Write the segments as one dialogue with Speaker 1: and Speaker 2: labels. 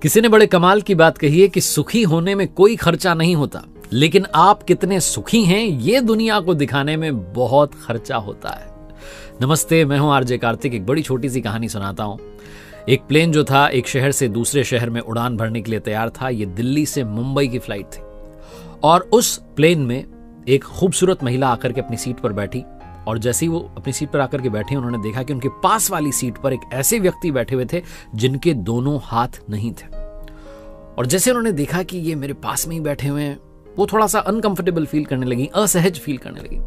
Speaker 1: किसी ने बड़े कमाल की बात कही है कि सुखी होने में कोई खर्चा नहीं होता, लेकिन आप कितने सुखी हैं ये दुनिया को दिखाने में बहुत खर्चा होता है। नमस्ते, मैं हूं आरजे कार्तिक। एक बड़ी छोटी सी कहानी सुनाता हूं। एक प्लेन जो था एक शहर से दूसरे शहर में उड़ान भरने के लिए तैयार था। ये दिल्ली से मुंबई की फ्लाइट थी और उस प्लेन में एक खूबसूरत महिला आकर के अपनी सीट पर बैठी और जैसे ही वो अपनी सीट पर आकर के बैठी, उन्होंने देखा कि उनके पास वाली सीट पर एक ऐसे व्यक्ति बैठे हुए थे जिनके दोनों हाथ नहीं थे। और जैसे उन्होंने देखा कि ये मेरे पास में ही बैठे हुए हैं, वो थोड़ा सा अनकंफर्टेबल फील करने लगी, असहज फील करने लगी।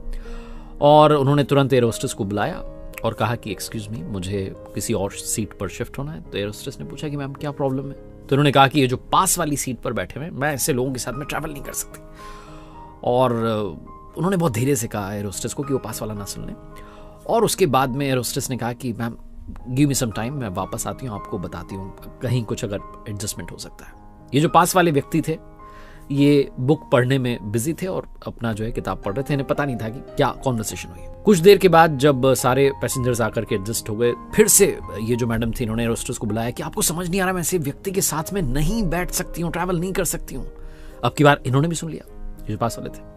Speaker 1: और उन्होंने तुरंत एयर होस्टेस को बुलाया और कहा कि एक्सक्यूज मी, मुझे किसी और सीट पर शिफ्ट होना है। तो एयर होस्टेस ने पूछा कि मैम क्या प्रॉब्लम है। तो उन्होंने कहा कि ये जो पास वाली सीट पर बैठे हुए हैं, मैं ऐसे लोगों के साथ में ट्रैवल नहीं कर सकती। और उन्होंने बहुत धीरे से कहा एयर होस्टेस को कि वो पास वाला ना सुन लें। और उसके बाद में एयर होस्टेस ने कहा कि ma'am give me some time, मैं वापस आती हूँ, आपको बताती हूँ कहीं कुछ अगर एडजस्टमेंट हो सकता है। ये जो पास वाले व्यक्ति थे ये बुक पढ़ने में बिजी थे और अपना जो है किताब पढ़ रहे थे। इन्हें पता नहीं था कि क्या कॉन्वर्सेशन हुई। कुछ देर के बाद जब सारे पैसेंजर्स आकर के एडजस्ट हो गए, फिर से ये जो मैडम थी इन्होंने एयर होस्टेस को बुलाया कि आपको समझ नहीं आ रहा, मैं ऐसे व्यक्ति के साथ में नहीं बैठ सकती हूँ, ट्रैवल नहीं कर सकती हूँ। अब की बार इन्होंने भी सुन लिया, ये जो पास वाले थे,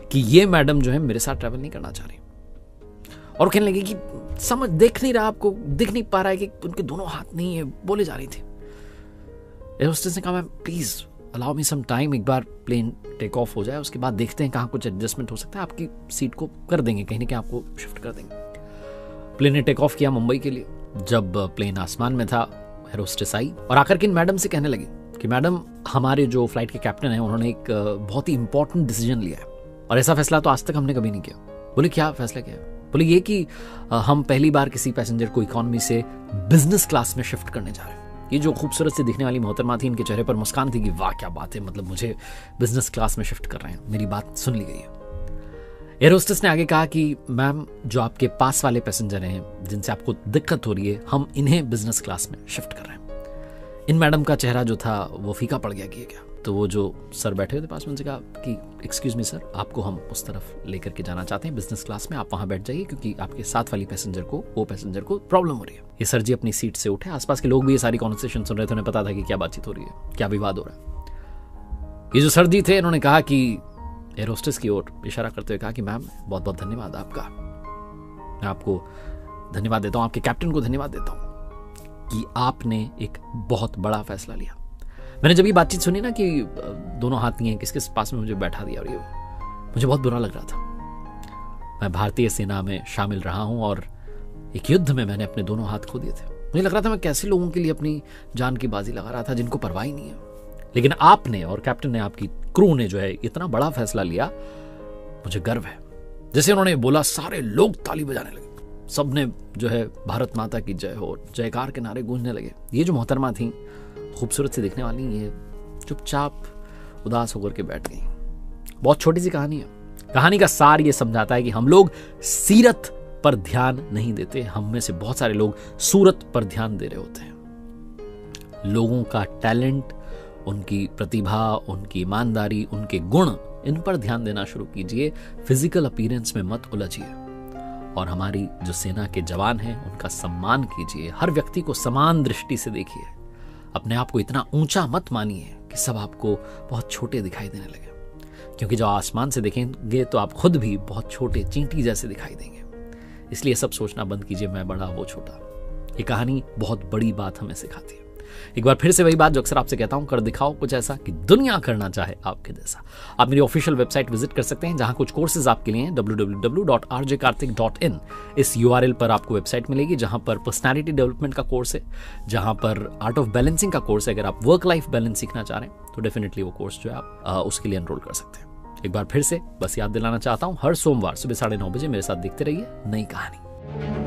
Speaker 1: कि ये मैडम जो है मेरे साथ ट्रैवल नहीं करना चाह रही। और कहने लगी कि समझ देख नहीं रहा, आपको दिख नहीं पा रहा है कि उनके दोनों हाथ नहीं है, बोले जा रही थी। एयर होस्टेस ने कहा ma'am please allow me some time, एक बार प्लेन टेक ऑफ हो जाए, उसके बाद देखते हैं कहाँ कुछ एडजस्टमेंट हो सकता है, आपकी सीट को कर देंगे, कहीं ना कहीं आपको शिफ्ट कर देंगे। प्लेन ने टेक ऑफ किया मुंबई के लिए। जब प्लेन आसमान में था, एयर होस्टेस आई और आकर के इन मैडम से कहने लगी कि मैडम, हमारे जो फ्लाइट के कैप्टन हैं उन्होंने एक बहुत ही इंपॉर्टेंट डिसीजन लिया है और ऐसा फैसला तो आज तक हमने कभी नहीं किया। बोले क्या फैसला किया है? बोले ये कि हम पहली बार किसी पैसेंजर को इकोनॉमी से बिजनेस क्लास में शिफ्ट करने जा रहे हैं। ये जो खूबसूरत से दिखने वाली मोहतरमा थी, इनके चेहरे पर मुस्कान थी कि वाह क्या बात है, मतलब मुझे बिजनेस क्लास में शिफ्ट कर रहे हैं, मेरी बात सुन ली गई है। एयर होस्टेस ने आगे कहा कि मैम, जो आपके पास वाले पैसेंजर हैं जिनसे आपको दिक्कत हो रही है, हम इन्हें बिजनेस क्लास में शिफ्ट कर रहे हैं। इन मैडम का चेहरा जो था वो फीका पड़ गया कि क्या। तो वो जो सर बैठे हुए थे पास में, उनसे कहा कि एक्सक्यूज मी सर, आपको हम उस तरफ लेकर के जाना चाहते हैं बिजनेस क्लास में, आप वहां बैठ जाइए क्योंकि आपके साथ वाली पैसेंजर को प्रॉब्लम हो रही है। ये सर जी अपनी सीट से उठे। आसपास के लोग भी ये सारी कॉन्वर्सेशन सुन रहे थे, उन्हें पता था कि क्या बातचीत हो रही है, क्या विवाद हो रहा है। ये जो सर जी थे इन्होंने कहा कि एयर होस्टेस की ओर इशारा करते हुए कहा कि मैम बहुत बहुत धन्यवाद आपका, मैं आपको धन्यवाद देता हूँ, आपके कैप्टन को धन्यवाद देता हूँ कि आपने एक बहुत बड़ा फैसला लिया। मैंने जब ये बातचीत सुनी ना कि दोनों हाथ नहीं है, किसके पास में मुझे बैठा दिया, और ये मुझे बहुत बुरा लग रहा था। मैं भारतीय सेना में शामिल रहा हूं और एक युद्ध में मैंने अपने दोनों हाथ खो दिए थे। मुझे लग रहा था मैं कैसे लोगों के लिए अपनी जान की बाजी लगा रहा था जिनको परवाह ही नहीं है। लेकिन आपने और कैप्टन ने, आपकी क्रू ने जो है इतना बड़ा फैसला लिया, मुझे गर्व है। जैसे उन्होंने बोला, सारे लोग ताली बजाने लगे, सबने जो है भारत माता की जय हो, जयकार के नारे गूंजने लगे। ये जो मोहतरमा थी खूबसूरत से दिखने वाली, ये चुपचाप उदास होकर के बैठ गई। बहुत छोटी सी कहानी है। कहानी का सार ये समझाता है कि हम लोग सीरत पर ध्यान नहीं देते, हम में से बहुत सारे लोग सूरत पर ध्यान दे रहे होते हैं। लोगों का टैलेंट, उनकी प्रतिभा, उनकी ईमानदारी, उनके गुण, इन पर ध्यान देना शुरू कीजिए। फिजिकल अपीयरेंस में मत उलझिए। और हमारी जो सेना के जवान हैं उनका सम्मान कीजिए। हर व्यक्ति को समान दृष्टि से देखिए। अपने आप को इतना ऊंचा मत मानिए कि सब आपको बहुत छोटे दिखाई देने लगे, क्योंकि जब आसमान से देखेंगे तो आप खुद भी बहुत छोटे, चींटी जैसे दिखाई देंगे। इसलिए सब सोचना बंद कीजिए, मैं बड़ा वो छोटा। ये कहानी बहुत बड़ी बात हमें सिखाती है। एक बार फिर से वही बात जो अक्सर आपसे कहता हूं, कर दिखाओ कुछ ऐसा कि दुनिया करना चाहे आपके जैसा। आप मेरी ऑफिशियल वेबसाइट विजिट कर सकते हैं जहां कुछ कोर्सेज आपके लिए हैं, www.rjkartik.in। इस URL पर आपको वेबसाइट मिलेगी जहां पर पर्सनालिटी डेवलपमेंट का कोर्स है, जहां पर आर्ट ऑफ बैलेंसिंग का कोर्स है। अगर आप वर्क लाइफ बैलेंस सीखना चाह रहे हैं तो डेफिनेटली वो कोर्स जो है आप उसके लिए एनरोल कर सकते हैं। एक बार फिर से बस याद दिलाना चाहता हूं, हर सोमवार सुबह 9:30 बजे मेरे साथ देखते रहिए नई कहानी।